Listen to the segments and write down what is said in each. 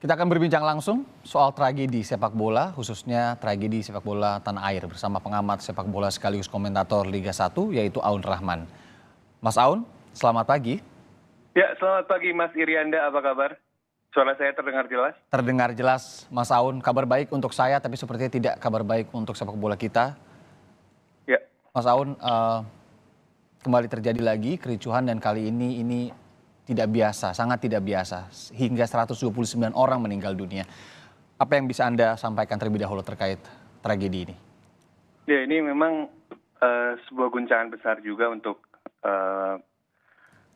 Kita akan berbincang langsung soal tragedi sepak bola, khususnya tragedi sepak bola tanah air bersama pengamat sepak bola sekaligus komentator Liga 1 yaitu Aun Rahman. Mas Aun, selamat pagi. Ya, selamat pagi Mas Irianda, apa kabar? Suara saya terdengar jelas? Terdengar jelas Mas Aun, kabar baik untuk saya tapi sepertinya tidak kabar baik untuk sepak bola kita. Ya. Mas Aun, kembali terjadi lagi kericuhan dan kali ini tidak biasa, sangat tidak biasa. Hingga 129 orang meninggal dunia. Apa yang bisa Anda sampaikan terlebih dahulu terkait tragedi ini? Ya, ini memang sebuah guncangan besar juga untuk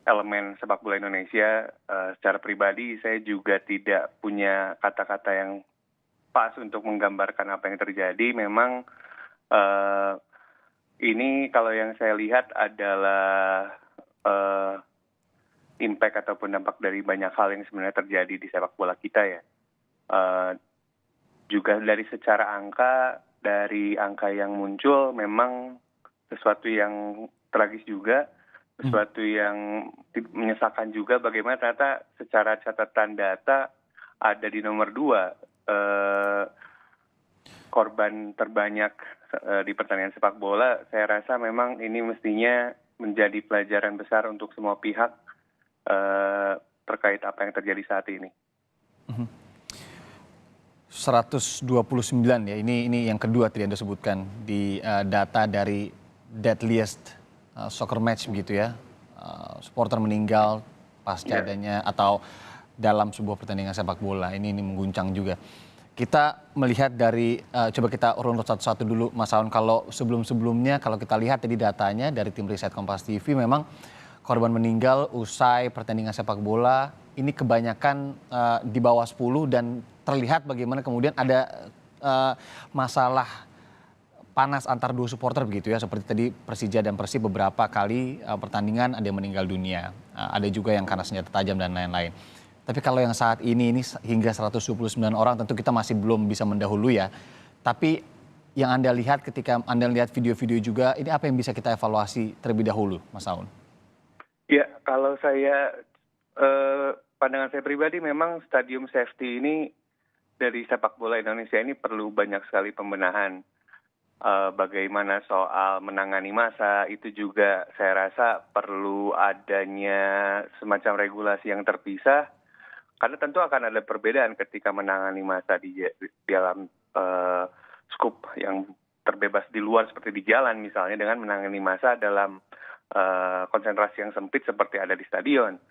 elemen sepak bola Indonesia. Secara pribadi saya juga tidak punya kata-kata yang pas untuk menggambarkan apa yang terjadi. Memang ini kalau yang saya lihat adalah impact ataupun dampak dari banyak hal yang sebenarnya terjadi di sepak bola kita ya. Juga dari secara angka, dari angka yang muncul memang sesuatu yang tragis juga, sesuatu yang menyesalkan juga bagaimana ternyata secara catatan data ada di nomor 2 korban terbanyak di pertandingan sepak bola. Saya rasa memang ini mestinya menjadi pelajaran besar untuk semua pihak terkait apa yang terjadi saat ini. 129 ya, ini yang kedua tadi Anda sebutkan di data dari deadliest soccer match begitu ya. Supporter meninggal pasca adanya atau dalam sebuah pertandingan sepak bola. Ini mengguncang juga. Kita melihat dari, coba kita urut satu-satu dulu Mas Aun. Kalau sebelum-sebelumnya kalau kita lihat tadi datanya dari tim riset Kompas TV memang korban meninggal usai pertandingan sepak bola ini kebanyakan di bawah 10 dan terlihat bagaimana kemudian ada masalah panas antar dua supporter begitu ya, seperti tadi Persija dan Persib beberapa kali pertandingan ada yang meninggal dunia, ada juga yang karena senjata tajam dan lain-lain. Tapi kalau yang saat ini hingga 129 orang tentu kita masih belum bisa mendahului ya. Tapi yang Anda lihat ketika Anda lihat video-video juga, ini apa yang bisa kita evaluasi terlebih dahulu Mas Aun? Ya, kalau saya, pandangan saya pribadi memang stadium safety ini dari sepak bola Indonesia ini perlu banyak sekali pembenahan. Bagaimana soal menangani massa, itu juga saya rasa perlu adanya semacam regulasi yang terpisah. Karena tentu akan ada perbedaan ketika menangani massa di dalam skup yang terbebas di luar seperti di jalan misalnya, dengan menangani massa dalam konsentrasi yang sempit seperti ada di stadion.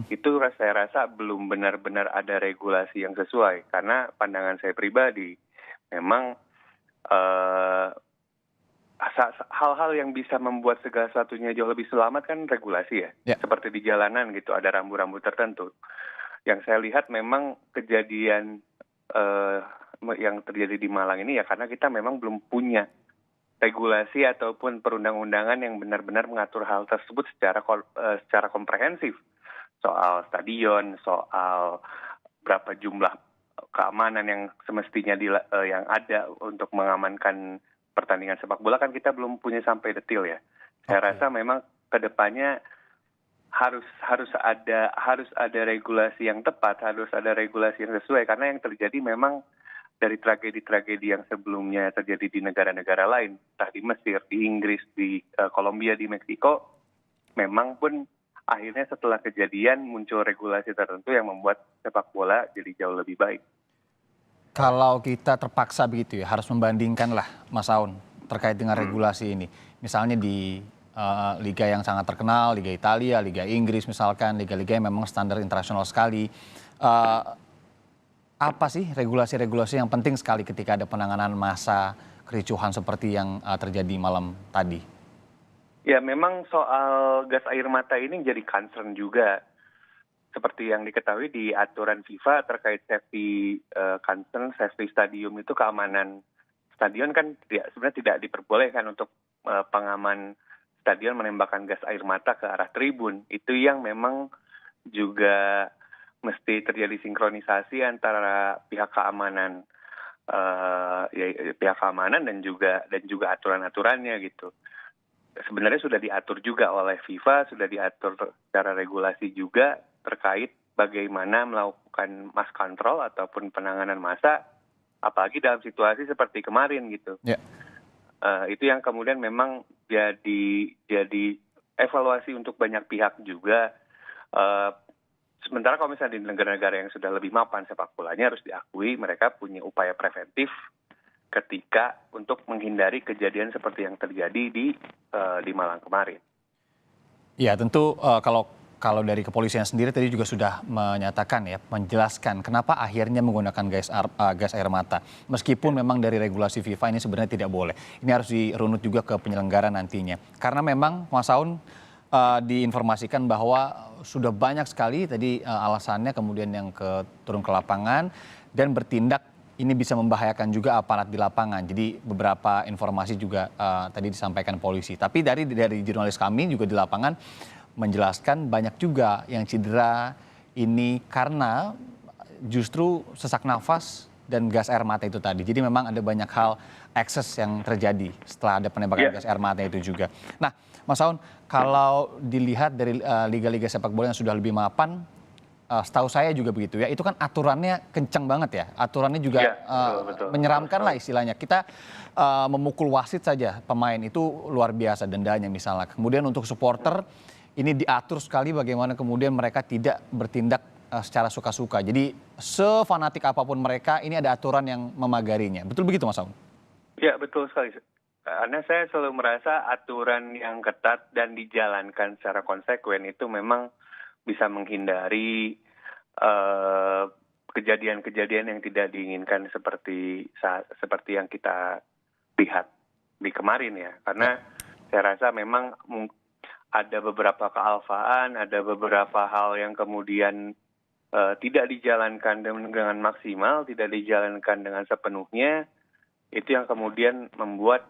Itu saya rasa belum benar-benar ada regulasi yang sesuai. Karena pandangan saya pribadi, memang hal-hal yang bisa membuat segala sesuatunya jauh lebih selamat kan regulasi ya. Seperti di jalanan gitu, ada rambu-rambu tertentu. Yang saya lihat memang kejadian yang terjadi di Malang ini ya karena kita memang belum punya regulasi ataupun perundang-undangan yang benar-benar mengatur hal tersebut secara komprehensif. Soal stadion, soal berapa jumlah keamanan yang semestinya yang ada untuk mengamankan pertandingan sepak bola kan kita belum punya sampai detail ya. Saya rasa memang kedepannya harus ada regulasi yang tepat, harus ada regulasi yang sesuai karena yang terjadi memang dari tragedi-tragedi yang sebelumnya terjadi di negara-negara lain, entah di Mesir, di Inggris, di Kolombia, di Meksiko, memang pun akhirnya setelah kejadian muncul regulasi tertentu yang membuat sepak bola jadi jauh lebih baik. Kalau kita terpaksa begitu ya, harus membandingkan lah Mas Aun terkait dengan regulasi ini. Misalnya di liga yang sangat terkenal, Liga Italia, Liga Inggris misalkan, liga-liga yang memang standar internasional sekali. Apa sih regulasi-regulasi yang penting sekali ketika ada penanganan massa kericuhan seperti yang terjadi malam tadi? Ya memang soal gas air mata ini jadi concern juga. Seperti yang diketahui di aturan FIFA terkait safety concern, safety stadium itu keamanan stadion kan sebenarnya tidak diperbolehkan untuk pengaman stadion menembakkan gas air mata ke arah tribun. Itu yang memang juga mesti terjadi sinkronisasi antara pihak keamanan dan juga aturan-aturannya gitu. Sebenarnya sudah diatur juga oleh FIFA, sudah diatur secara regulasi juga terkait bagaimana melakukan mass control ataupun penanganan massa, apalagi dalam situasi seperti kemarin gitu. Itu yang kemudian memang jadi evaluasi untuk banyak pihak juga. Sementara kalau misalnya di negara-negara yang sudah lebih mapan sepak bolanya, harus diakui mereka punya upaya preventif ketika untuk menghindari kejadian seperti yang terjadi di Malang kemarin. Ya tentu kalau dari kepolisian sendiri tadi juga sudah menyatakan ya, menjelaskan kenapa akhirnya menggunakan gas air mata. Meskipun memang dari regulasi FIFA ini sebenarnya tidak boleh. Ini harus dirunut juga ke penyelenggara nantinya. Karena memang Mas Aun diinformasikan bahwa sudah banyak sekali tadi alasannya kemudian yang turun ke lapangan dan bertindak ini bisa membahayakan juga aparat di lapangan. Jadi beberapa informasi juga tadi disampaikan polisi. Tapi dari jurnalis kami juga di lapangan menjelaskan banyak juga yang cedera ini karena justru sesak nafas dan gas air mata itu tadi. Jadi memang ada banyak hal ekses yang terjadi setelah ada penembakan gas air mata itu juga. Nah, Mas Aun, kalau dilihat dari liga-liga sepak bola yang sudah lebih mapan, setahu saya juga begitu ya, itu kan aturannya kencang banget ya, aturannya juga betul. menyeramkan lah istilahnya. Kita memukul wasit saja pemain itu luar biasa dendanya misalnya. Kemudian untuk supporter ini diatur sekali bagaimana kemudian mereka tidak bertindak secara suka-suka. Jadi sefanatik apapun mereka, ini ada aturan yang memagarinya. Betul begitu Mas Aun? Ya betul sekali. Karena saya selalu merasa aturan yang ketat dan dijalankan secara konsekuen itu memang bisa menghindari kejadian-kejadian yang tidak diinginkan seperti yang kita lihat di kemarin ya. Karena saya rasa memang ada beberapa kealfaan, ada beberapa hal yang kemudian tidak dijalankan dengan maksimal, tidak dijalankan dengan sepenuhnya. Itu yang kemudian membuat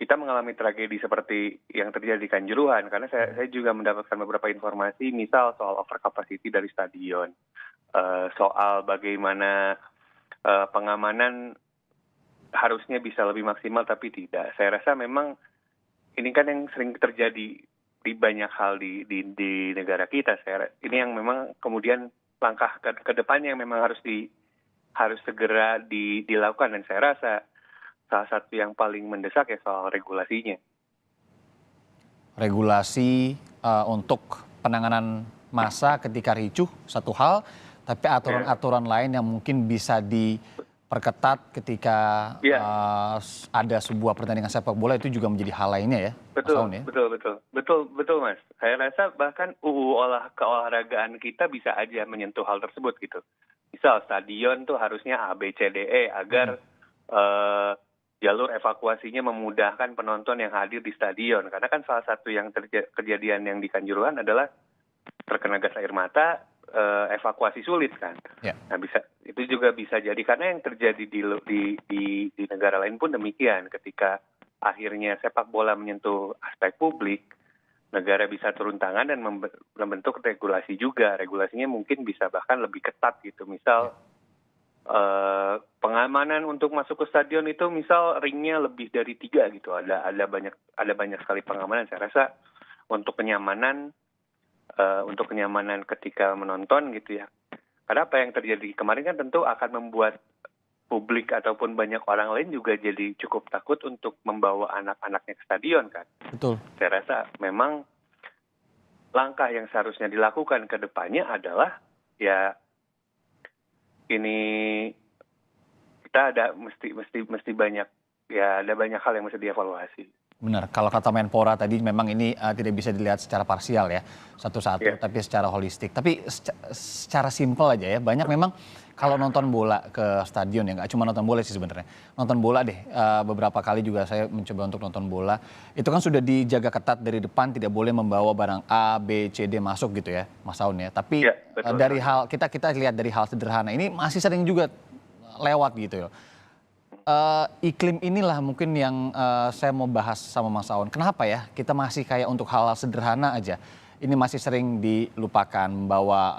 kita mengalami tragedi seperti yang terjadi di Kanjuruhan, karena saya juga mendapatkan beberapa informasi, misal soal overcapacity dari stadion, soal bagaimana pengamanan harusnya bisa lebih maksimal tapi tidak. Saya rasa memang ini kan yang sering terjadi di banyak hal di negara kita. Ini yang memang kemudian langkah ke depannya yang memang harus segera dilakukan, dan saya rasa salah satu yang paling mendesak ya soal regulasinya. Regulasi untuk penanganan massa ketika ricuh satu hal, tapi aturan-aturan lain yang mungkin bisa diperketat ketika ada sebuah pertandingan sepak bola itu juga menjadi hal lainnya ya. Betul Mas. Saya rasa bahkan keolahragaan kita bisa aja menyentuh hal tersebut gitu. Misal stadion tuh harusnya A, B, C, D, E agar jalur evakuasinya memudahkan penonton yang hadir di stadion. Karena kan salah satu yang kejadian yang di Kanjuruhan adalah terkena gas air mata, evakuasi sulit kan. Nah itu juga bisa jadi karena yang terjadi di negara lain pun demikian. Ketika akhirnya sepak bola menyentuh aspek publik, negara bisa turun tangan dan membentuk regulasi juga. Regulasinya mungkin bisa bahkan lebih ketat gitu. Misal pengamanan untuk masuk ke stadion itu misal ringnya lebih dari 3 gitu. Ada banyak sekali pengamanan. Saya rasa untuk kenyamanan ketika menonton gitu ya. Karena apa yang terjadi kemarin kan tentu akan membuat publik ataupun banyak orang lain juga jadi cukup takut untuk membawa anak-anaknya ke stadion kan. Betul. Saya rasa memang langkah yang seharusnya dilakukan ke depannya adalah ya ini kita mesti banyak ya, ada banyak hal yang mesti dievaluasi. Benar, kalau kata Menpora tadi memang ini tidak bisa dilihat secara parsial ya, satu-satu, tapi secara holistik. Tapi secara simpel aja ya, banyak memang kalau nonton bola ke stadion ya, nggak cuma nonton bola sih sebenarnya. Nonton bola deh, beberapa kali juga saya mencoba untuk nonton bola. Itu kan sudah dijaga ketat dari depan, tidak boleh membawa barang A, B, C, D masuk gitu ya, Mas Aun ya. Tapi dari hal, kita lihat dari hal sederhana, ini masih sering juga lewat gitu ya. Iklim inilah mungkin yang saya mau bahas sama Mas Aun. Kenapa ya kita masih kayak untuk hal-hal sederhana aja ini masih sering dilupakan, membawa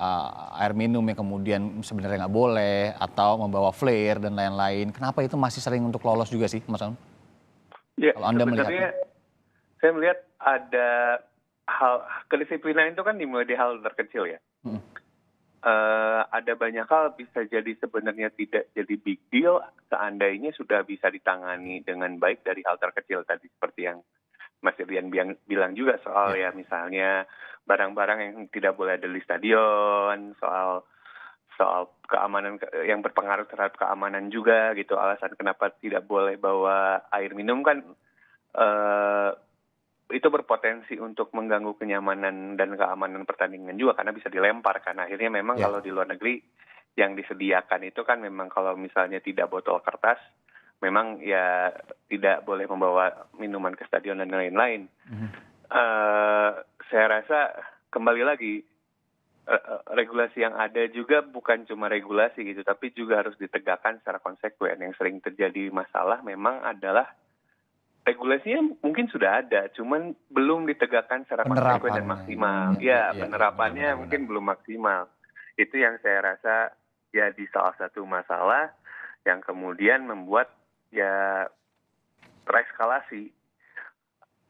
air minum yang kemudian sebenarnya nggak boleh, atau membawa flare dan lain-lain. Kenapa itu masih sering untuk lolos juga sih Mas Aun? Ya, kalau Anda melihat, saya melihat ada kedisiplinan itu kan dimulai di hal terkecil ya. Mhm. Ada banyak hal bisa jadi sebenarnya tidak jadi big deal seandainya sudah bisa ditangani dengan baik dari hal terkecil tadi seperti yang Mas Rian bilang juga soal ya misalnya barang-barang yang tidak boleh ada di stadion, soal keamanan yang berpengaruh terhadap keamanan juga gitu. Alasan kenapa tidak boleh bawa air minum kan itu berpotensi untuk mengganggu kenyamanan dan keamanan pertandingan juga karena bisa dilempar kan. Akhirnya memang kalau di luar negeri yang disediakan itu kan memang kalau misalnya tidak botol kertas, memang ya tidak boleh membawa minuman ke stadion dan lain-lain. Saya rasa kembali lagi regulasi yang ada juga bukan cuma regulasi gitu, tapi juga harus ditegakkan secara konsekuen. Yang sering terjadi masalah memang adalah regulasinya mungkin sudah ada, cuman belum ditegakkan secara konsekuen dan maksimal. Penerapannya mungkin belum maksimal. Itu yang saya rasa jadi salah satu masalah yang kemudian membuat ya tereskalasi.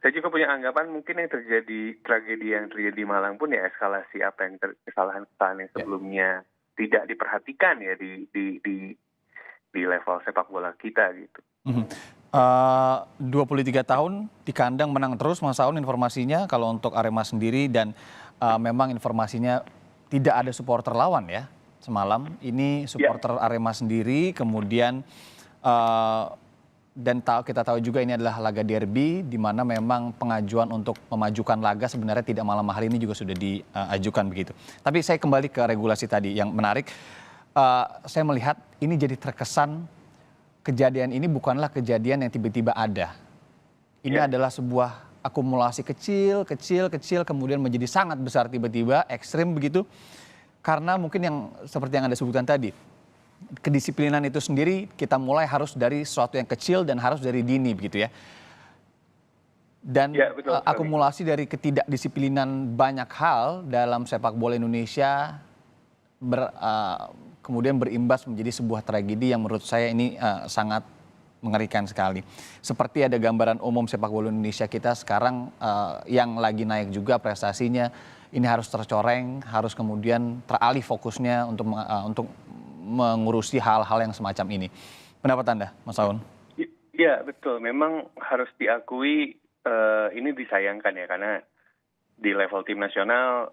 Saya juga punya anggapan mungkin yang terjadi tragedi yang terjadi di Malang pun ya eskalasi apa yang kesalahan-kesalahan yang sebelumnya tidak diperhatikan ya di level sepak bola kita gitu. 23 tahun di kandang menang terus Mas Aun informasinya kalau untuk Arema sendiri dan memang informasinya tidak ada supporter lawan ya semalam. Ini supporter Arema sendiri kemudian dan kita tahu juga ini adalah laga derby di mana memang pengajuan untuk memajukan laga sebenarnya tidak malam hari ini juga sudah diajukan begitu. Tapi saya kembali ke regulasi tadi yang menarik. Saya melihat ini jadi terkesan kejadian ini bukanlah kejadian yang tiba-tiba ada. Ini adalah sebuah akumulasi kecil kemudian menjadi sangat besar tiba-tiba, ekstrim begitu. Karena mungkin yang seperti yang Anda sebutkan tadi, kedisiplinan itu sendiri kita mulai harus dari sesuatu yang kecil dan harus dari dini begitu ya. Dan betul, akumulasi dari ketidakdisiplinan banyak hal dalam sepak bola Indonesia kemudian berimbas menjadi sebuah tragedi yang menurut saya ini sangat mengerikan sekali. Seperti ada gambaran umum sepak bola Indonesia kita sekarang yang lagi naik juga prestasinya, ini harus tercoreng, harus kemudian teralih fokusnya untuk mengurusi hal-hal yang semacam ini. Pendapat Anda, Mas Aun? Iya, betul. Memang harus diakui ini disayangkan ya, karena di level tim nasional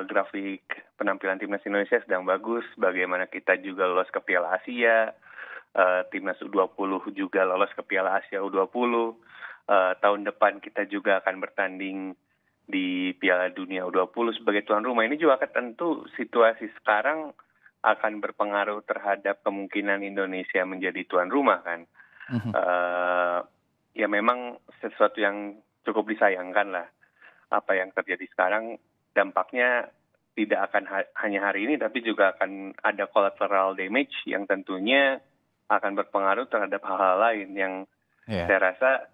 grafik penampilan timnas Indonesia sedang bagus. Bagaimana kita juga lolos ke Piala Asia, timnas U20 juga lolos ke Piala Asia U20. Tahun depan kita juga akan bertanding di Piala Dunia U20 sebagai tuan rumah. Ini juga tentu situasi sekarang akan berpengaruh terhadap kemungkinan Indonesia menjadi tuan rumah kan. Ya memang sesuatu yang cukup disayangkan lah apa yang terjadi sekarang. Dampaknya tidak akan hanya hari ini, tapi juga akan ada collateral damage yang tentunya akan berpengaruh terhadap hal-hal lain yang saya rasa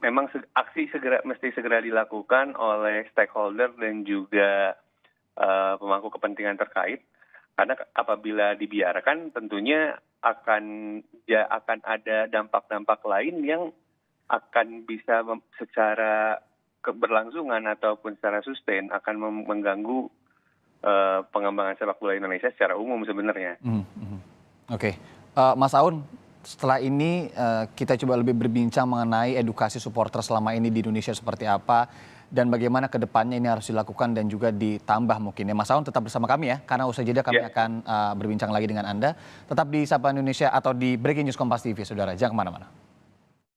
memang aksi mesti segera dilakukan oleh stakeholder dan juga pemangku kepentingan terkait, karena apabila dibiarkan tentunya akan ada dampak-dampak lain yang akan bisa secara keberlangsungan ataupun secara sustain akan mengganggu pengembangan sepak bola Indonesia secara umum sebenarnya. Oke. Mas Aun, setelah ini kita coba lebih berbincang mengenai edukasi supporter selama ini di Indonesia seperti apa dan bagaimana ke depannya ini harus dilakukan dan juga ditambah mungkin ya. Mas Aun tetap bersama kami ya, karena usai jeda kami akan berbincang lagi dengan Anda. Tetap di Sapa Indonesia atau di Breaking News Kompas TV, saudara. Jangan kemana-mana.